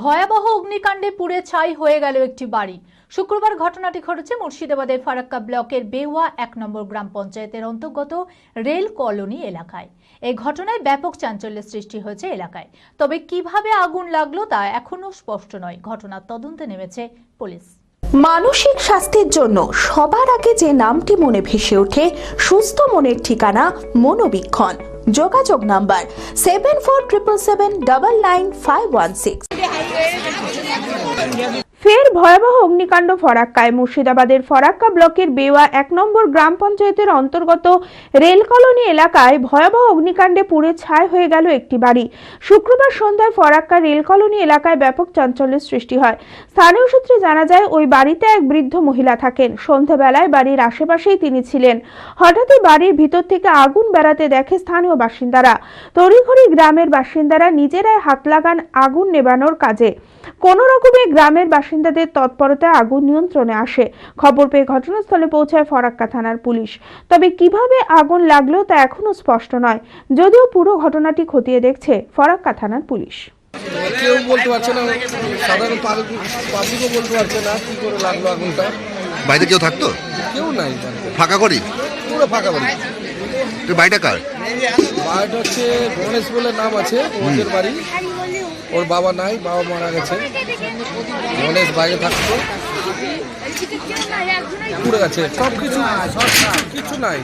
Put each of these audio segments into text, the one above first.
ভয়াবহ অগ্নিকাণ্ডে পুড়ে ছাই হয়ে গেল একটি বাড়ি। শুক্রবার ঘটনাটি ঘটেছে মুর্শিদাবাদের ফারাক্কা ব্লকের বেওয়া ১ নম্বর গ্রাম পঞ্চায়েতের অন্তর্গত রেল কলোনি এলাকায়। এই ঘটনায় ব্যাপক চাঞ্চল্যের সৃষ্টি হয়েছে এলাকায়। তবে কিভাবে আগুন লাগলো তা এখনো স্পষ্ট নয়। ঘটনার তদন্তে নেমেছে পুলিশ। মানসিক স্বাস্থ্যের জন্য সবার আগে যে নামটি মনে ভেসে ওঠে, সুস্থ মনের ঠিকানা মনোবীক্ষণ। যোগাযোগ নাম্বার 7477799516। ফের ভয়াবহ অগ্নিকাণ্ড ফরাক্কায়। মুর্শিদাবাদের ফারাক্কা ব্লকের বেওয়া ১ নম্বর গ্রাম পঞ্চায়েতের অন্তর্গত রেল কলোনি এলাকায় ভয়াবহ অগ্নিকাণ্ডে পুড়ে ছাই হয়ে গেল একটি বাড়ি। শুক্রবার সন্ধ্যায় ফারাক্কা রেল কলোনি এলাকায় ব্যাপক চাঞ্চল্যের সৃষ্টি হয়। স্থানীয় সূত্রে জানা যায়, ওই বাড়িতে এক বৃদ্ধ মহিলা থাকেন। সন্ধ্যাবেলায় বাড়ির আশেপাশেই তিনি ছিলেন। হঠাৎই বাড়ির ভিতর থেকে আগুন বেরাতে দেখে স্থানীয় বাসিন্দারা। তড়িঘড়ি গ্রামের বাসিন্দারা নিজেরাই হাত লাগান আগুন নেভানোর কাজে। কোনো রকমে গ্রামের বাসিন্দাদের তৎপরতায় আগুন নিয়ন্ত্রণে আসে। খবর পেয়ে ঘটনাস্থলে পৌঁছায় ফারাক্কা থানার পুলিশ। তবে কিভাবে আগুন লাগলো তা এখনো স্পষ্ট নয়, যদিও পুরো ঘটনাটি খতিয়ে দেখছে ফারাক্কা থানার পুলিশ। কেউ বলতে পারছে না, সাধারণ পাবলিকও বলতে পারছে না কি করে লাগলো আগুনটা। বাইরে কেউ থাকতো? কেউ নাই, ফাঁকা করি, পুরো ফাঁকা বাড়ি। তো বাড়িটা কার? বাড়িটা হচ্ছে গণেশ বলে নাম আছে, ওদের বাড়ি। ওর বাবা নাই, বাবা মারা গেছে। গণেশ বাইরে থাকতো, পুড়ে গেছে সবকিছু, কিছু নাই।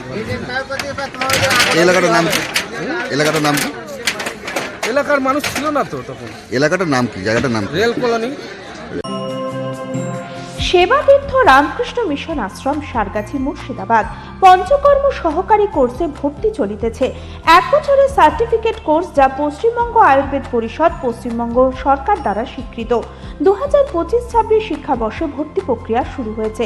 এলাকাটার নাম কি? এলাকাটার নাম কি? এলাকার মানুষ ছিল না তো তখন। এলাকাটার নাম কি? জায়গাটার নাম কি? Rail colony. Sebatirtha Ramakrishna Mission Ashram, Sargachhi, Murshidabad. Panchakarma সহকারী কোর্সে ভর্তি চলিতেছে। 1 বছরের সার্টিফিকেট কোর্স, যা পশ্চিমবঙ্গ আয়ুর্বেদ পরিষদ, পশ্চিমবঙ্গ সরকার দ্বারা স্বীকৃত। 2025-26 শিক্ষাবর্ষে ভর্তি প্রক্রিয়া শুরু হয়েছে।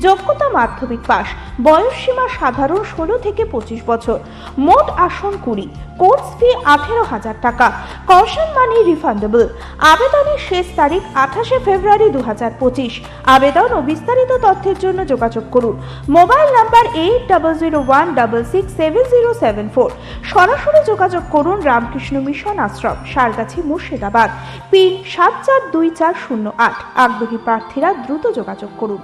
যোগ্যতা মাধ্যমিক পাস। বয়স সীমা সাধারণ 16 থেকে 25 বছর। মোট আসন 20। কোর্স ফি 18,000 টাকা। কশন মানি রিফান্ডেবল। আবেদনের শেষ তারিখ 28 ফেব্রুয়ারি 2025। আবেদন ও বিস্তারিত তথ্যের জন্য যোগাযোগ করুন মোবাইল নাম্বার 8001667074। সরাসরি যোগাযোগ করুন রামকৃষ্ণ মিশন আশ্রম, সারগাছি, মুর্শিদাবাদ। পিন 742408। আগ্রহী প্রার্থীরা দ্রুত যোগাযোগ করুন।